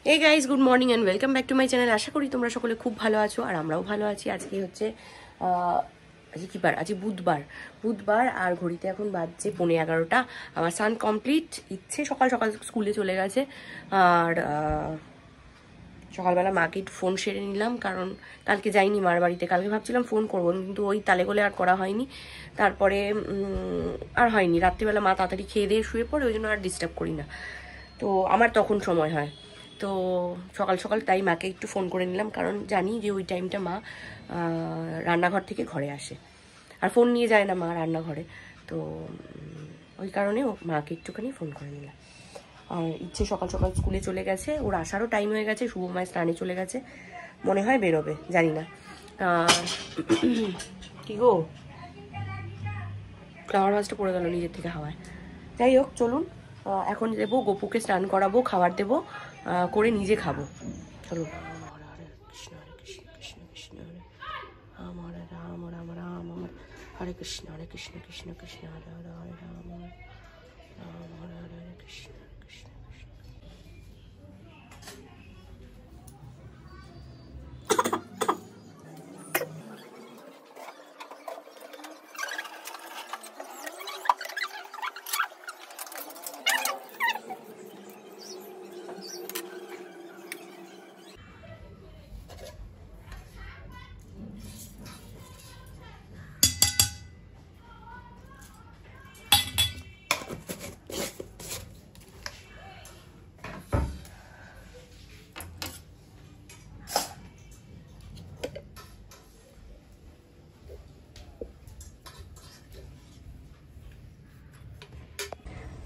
Hey guys, good morning and welcome back to my channel. আশা করি তোমরা সকলে খুব ভালো আছো আর আমরাও ভালো আছি। আজকে হচ্ছে আজকে কি বার? আজকে বুধবার আর ঘড়িতে এখন বাজছে 11:30। আমার সান কমপ্লিট, ইচ্ছে সকাল সকাল স্কুলে চলে গেছে। আর সকালবেলা মাকে ফোন সেরে নিলাম, কারণ কালকে যাইনি মার বাড়িতে। কালকে ভাবছিলাম ফোন করবো, কিন্তু ওই তালে গোলে আর করা হয়নি। তারপরে আর হয়নি, রাত্রিবেলা মা তাড়াতাড়ি খেয়ে দিয়ে শুয়ে পড়ে, ওই জন্য আর ডিস্টার্ব করি না। তো আমার তখন সময় হয়, তো সকাল সকাল তাই মাকে একটু ফোন করে নিলাম, কারণ জানি যে ওই টাইমটা মা রান্নাঘর থেকে ঘরে আসে, আর ফোন নিয়ে যায় না মা রান্নাঘরে। তো ওই কারণে মাকে একটুখানি ফোন করে নিলাম। আর ইচ্ছে সকাল সকাল স্কুলে চলে গেছে, ওর আসারও টাইম হয়ে গেছে। শুভমায় স্নানে চলে গেছে, মনে হয় বেরোবে, জানি না। কি গো, ফ্লাওয়ার ভাসটা পড়ে গেল নিজের থেকে হাওয়ায়। যাই হোক, চলুন এখন দেবো গোপুকে, স্নান করাবো, খাবার দেবো, করে নিজে খাবো। চলুন। হরে কৃষ্ণ হরে কৃষ্ণ কৃষ্ণ কৃষ্ণ হরে হরে, হরে রাম রাম হরে হরে, হরে কৃষ্ণ কৃষ্ণ কৃষ্ণ।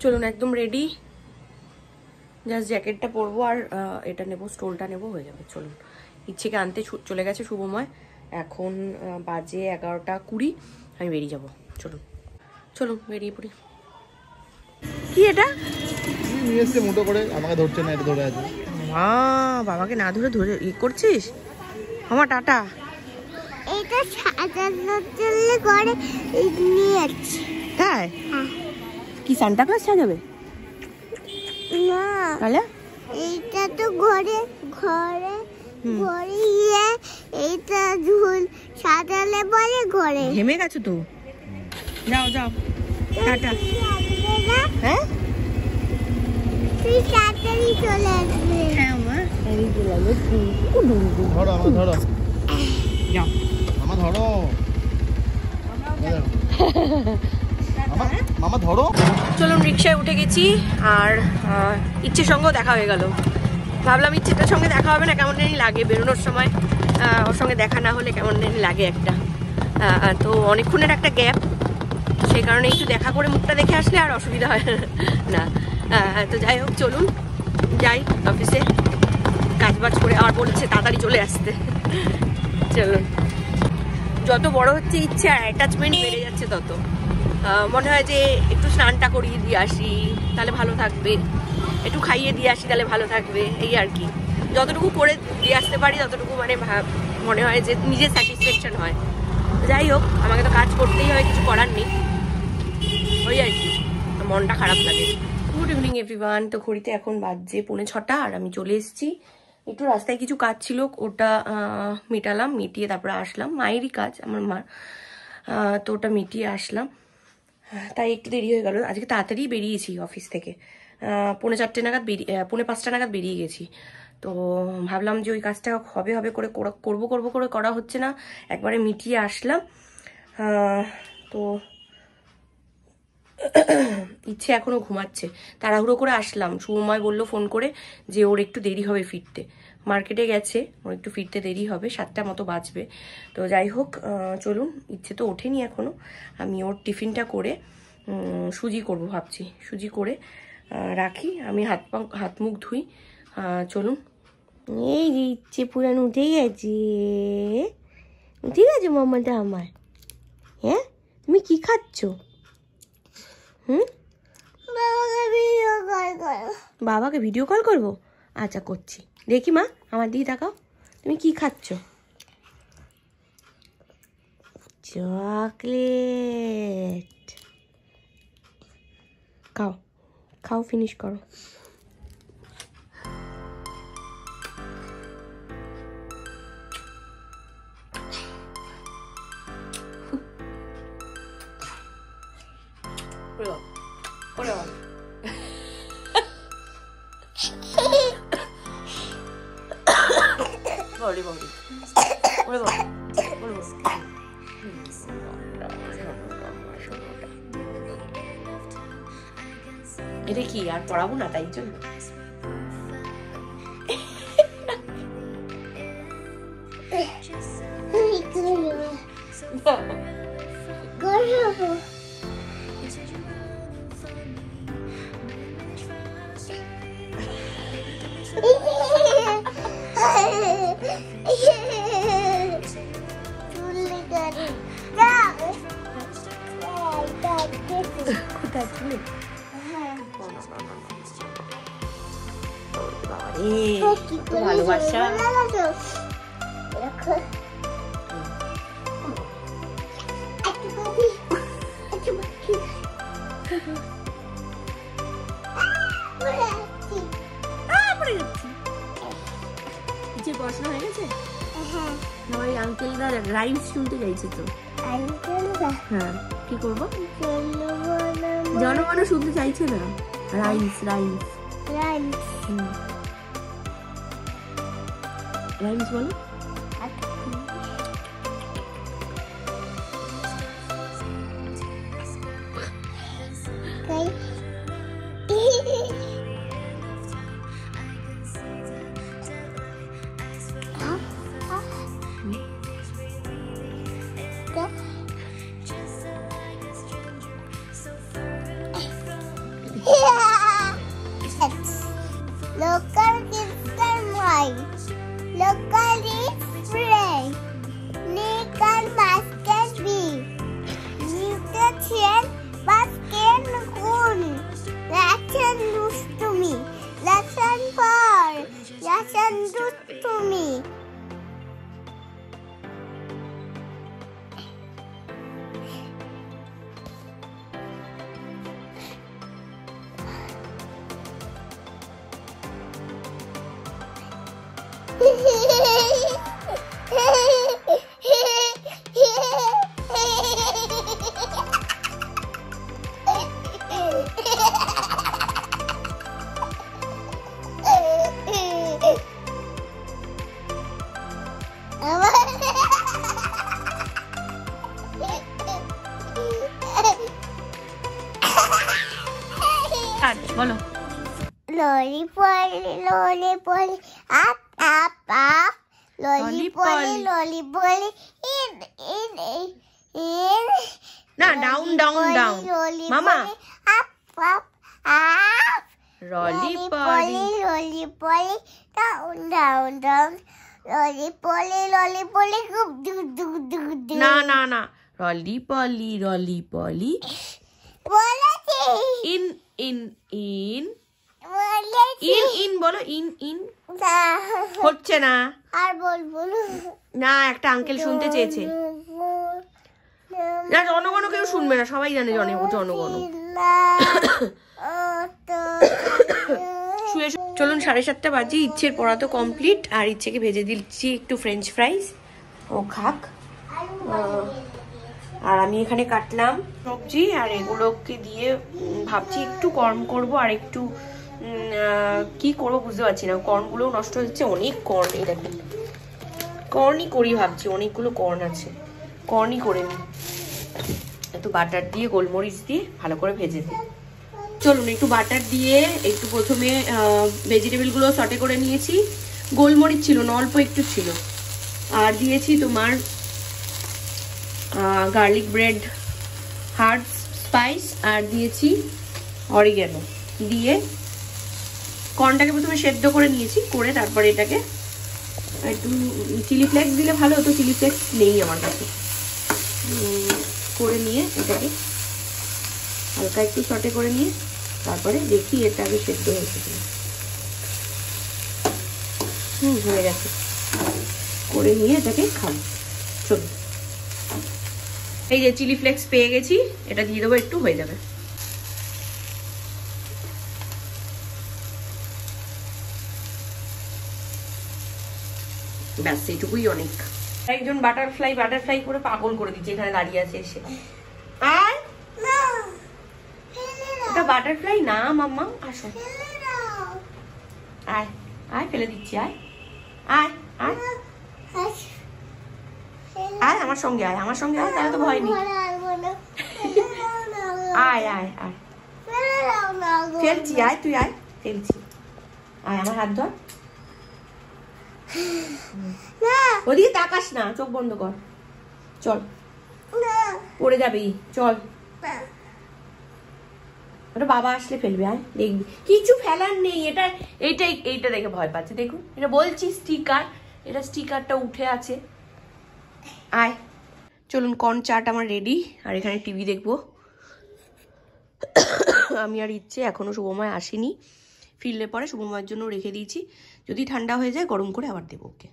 চলুন, একদম রেডি, জাস্ট জ্যাকেটটা পরবো আর এটা নেবো, স্টোলটা নেবো, হয়ে যাবে। চলুন, ইচ্ছেকে আনতে চলে গেছে শুভময়। এখন বাজে 11:20, আমি বেরিয়ে যাব। চলুন চলুন বেরিয়ে পড়ি। কি এটা নিয়ে এসছে মুঠো করে, আমাকে ধরছে না, এটা ধরে আছে। মা, বাবাকে না ধরে ধরে ই করছিস? আমার টাটা। এটা সাজানোর জন্য করে নিয়ে যাচ্ছি। তাই? কি সান্টা ক্লজ সাজাবে? না, তাহলে এইটা তো ঘরে ঘরে ঘরে গিয়ে এইটা ঝুল সাজালে বলে ঘরে। ঘেমে গেছো তো, যাও যাও, টাটা। হ্যাঁ, তুই তাড়াতাড়ি চলে আসবে। হ্যাঁ আমার আমি চলে আসবো। ধরো আমাকে, ধরো যাও, মামা, ধরো মামা, ধরো। চলুন, রিক্সায় উঠে গেছি আর ইচ্ছের সঙ্গেও দেখা হয়ে গেল। ভাবলাম ইচ্ছেটার সঙ্গে দেখা হবে না, কেমন জানি লাগে বেরোনোর সময়, ওর সঙ্গে দেখা না হলে কেমন জানি লাগে একটা। তো অনেকক্ষণের একটা গ্যাপ, সেই কারণে একটু দেখা করে মুখটা দেখে আসলে আর অসুবিধা হয় না। তো যাই হোক, চলুন যাই অফিসে, কাজবাজ করে। আর বলছে তাড়াতাড়ি চলে আসতে। চলুন, যত বড় হচ্ছে ইচ্ছে আর অ্যাটাচমেন্ট বেড়ে যাচ্ছে, তত মনে হয় যে একটু স্নানটা করিয়ে দিয়ে আসি তাহলে ভালো থাকবে, একটু খাইয়ে দিয়ে আসি তাহলে ভালো থাকবে, এই আর কি। যতটুকু করে দিয়ে আসতে পারি ততটুকু মানে মনে হয় যে নিজের স্যাটিসফ্যাকশন হয়। যাই হোক, আমাকে তো কাজ করতেই হয়, কিছু করার নেই, ওই আর কি, মনটা খারাপ লাগে। Good evening everyone. তো ঘড়িতে এখন বাজছে 6:45 আর আমি চলে এসেছি। একটু রাস্তায় কিছু কাজ ছিল, ওটা মেটালাম, মিটিয়ে তারপরে আসলাম। মায়েরই কাজ, আমার মার, তো ওটা মিটিয়ে আসলাম, তাই একটু দেরি হয়ে গেল। আজকে তাড়াতাড়ি বেরিয়েছি অফিস থেকে, 4:45 নাগাদ 5:45 নাগাদ বেরিয়ে গেছি। তো ভাবলাম যে ওই কাজটা হবে হবে করে করবো করে করা হচ্ছে না, একবারে মিটিয়ে আসলাম। তো ইচ্ছে এখনো ঘুমাচ্ছে, তাড়াহুড়ো করে আসলাম। শুভময় বললো ফোন করে যে ওর একটু দেরি হবে ফিরতে, মার্কেটে গেছে, ওর একটু ফিরতে দেরি হবে, 7টা মতো বাজবে। তো যাই হোক, চলুন, ইচ্ছে তো ওঠেনি এখনো। আমি ওর টিফিনটা করে সুজি করব ভাবছি, সুজি করে রাখি, আমি হাত মুখ ধুই। চলুন। এই যে ইচ্ছে পুরান উঠে গেছে, উঠে গেছে মামাটা আমার। হ্যাঁ, তুমি কি খাচ্ছ? বাবাকে ভিডিও কল করবো? আচ্ছা করছি, দেখি মা, আমার দিকে তাকাও, তুমি কি খাচ্ছ? চকলেট। খাও খাও, ফিনিশ করো। ওরে বাবা বলি বলি ওরে বাবা ওরে বাবা এটা কি আর পড়াবো না তাই জন্য ভালোবাসা পড়াশোনা হয়ে গেছে ওই আঙ্কেলরা রাইমস শুনতে চাইছে তো হ্যাঁ কি করবো জনগণ শুনতে চাইছে না রাইমস রাইমস রাইমস বলো Local kids are mine. Local is free. Legal basket B. Little chain basket gun. Lesson loose to me. Lesson 4. Lesson loose to me. বলো Lolly polly, up, up, up. Lolly polly, in. না down down down মামা Up, up, up. রলি poly Lolly polly, down. Lolly polly, do. না না না রলি পলি বলেছি in বলেছি বলো in না, হচ্ছে না আর বলবো না একটা আঙ্কেল শুনতে চেয়েছে না জনগণ কেউ শুনবে না সবাই জানে জনগণ শুয়ে চলুন 7:30 বাজে ইচ্ছের পড়া তো কমপ্লিট আর ইচ্ছেকে ভেজে দিচ্ছি একটু ফ্রেঞ্চ ফ্রাইজ ও খাক আর আমি এখানে কাটলাম সবজি আর এগুলোকে দিয়ে ভাবছি একটু কর্ন করব আর একটু কি করবো বুঝতে পারছি না কর্নগুলো নষ্ট হচ্ছে অনেক কর্ন এই দেখুন কর্নই করি ভাবছি অনেকগুলো কর্ন আছে কর্নই করে নিই একটু বাটার দিয়ে গোলমরিচ দিয়ে ভালো করে ভেজে দিই চলুন একটু বাটার দিয়ে একটু প্রথমে ভেজিটেবলগুলো সটে করে নিয়েছি গোলমরিচ ছিল না অল্প একটু ছিল আর দিয়েছি তোমার গার্লিক ব্রেড হার্ব স্পাইস আর দিয়েছি অরিগ্যানো দিয়ে কর্নটাকে প্রথমে সেদ্ধ করে নিয়েছি করে তারপরে এটাকে একটু চিলি ফ্লেক্স দিলে ভালো হতো চিলি ফ্লেক্স নেই আমার কাছে করে নিয়ে এটাকে হালকা একটু সটে করে নিয়ে তারপরে দেখি এটা আগে সেদ্ধ হয়েছে হয়ে গেছে করে নিয়ে এটাকে খাবো চলো এই যে চিলি ফ্লেক্স পেয়ে গেছি এটা দিয়ে দেবো একটু হয়ে যাবে ব্যাস এইটুকুই অনেক একজন বাটারফ্লাই করে পাগল করে দিচ্ছে এখানে দাঁড়িয়ে আছে এসে আর বাটারফ্লাই না মাম্মা, আসো আয় আয়, ফেলে দিচ্ছি, আয় আয় আয় আয় আমার সঙ্গে আয়, আমার সঙ্গে আয়, তাহলে তো ভয় নেই। আয় আয় আয়, ফেলছি, আয় তুই আয়, ফেলছি, আয় আমার হাত ধর। ওদিকে তাকাস না, চোখ বন্ধ কর, চল পড়ে যাবি, চল। ওটা বাবা আসলে ফেলবে, আয় দেখবি, কিছু ফেলার নেই। এইটা দেখে ভয় পাচ্ছে, দেখুন, এটা বলছি স্টিকার, এটা স্টিকারটা উঠে আছে। আয় চলুন, কর্ন চাট আমার রেডি, আর এখানে টিভি দেখবো। আমি আর ইচ্ছে এখনো শুভময় আসেনি, ফিরলে পরে শুভময়ের জন্য রেখে দিয়েছি, যদি ঠান্ডা হয়ে যায় গরম করে আবার দেবো ওকে।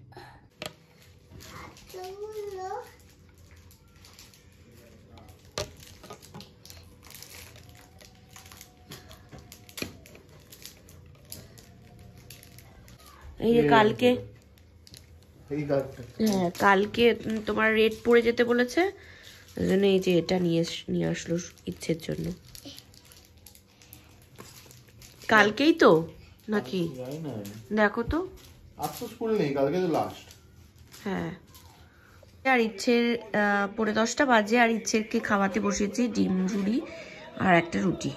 এই যে কালকে, হ্যাঁ কালকে তোমার রেট পড়ে যেতে বলেছে, ওই জন্য এই যে এটা নিয়ে আসলো ইচ্ছের জন্য। কালকেই তো নাকি, দেখো তো, আজ তো স্কুল নেই, কালকে তো লাস্ট। হ্যাঁ, আর ইচ্ছের 10:45 বাজে, আর ইচ্ছেরকে খাওয়াতে বসেছি ডিম ঝুড়ি আর একটা রুটি।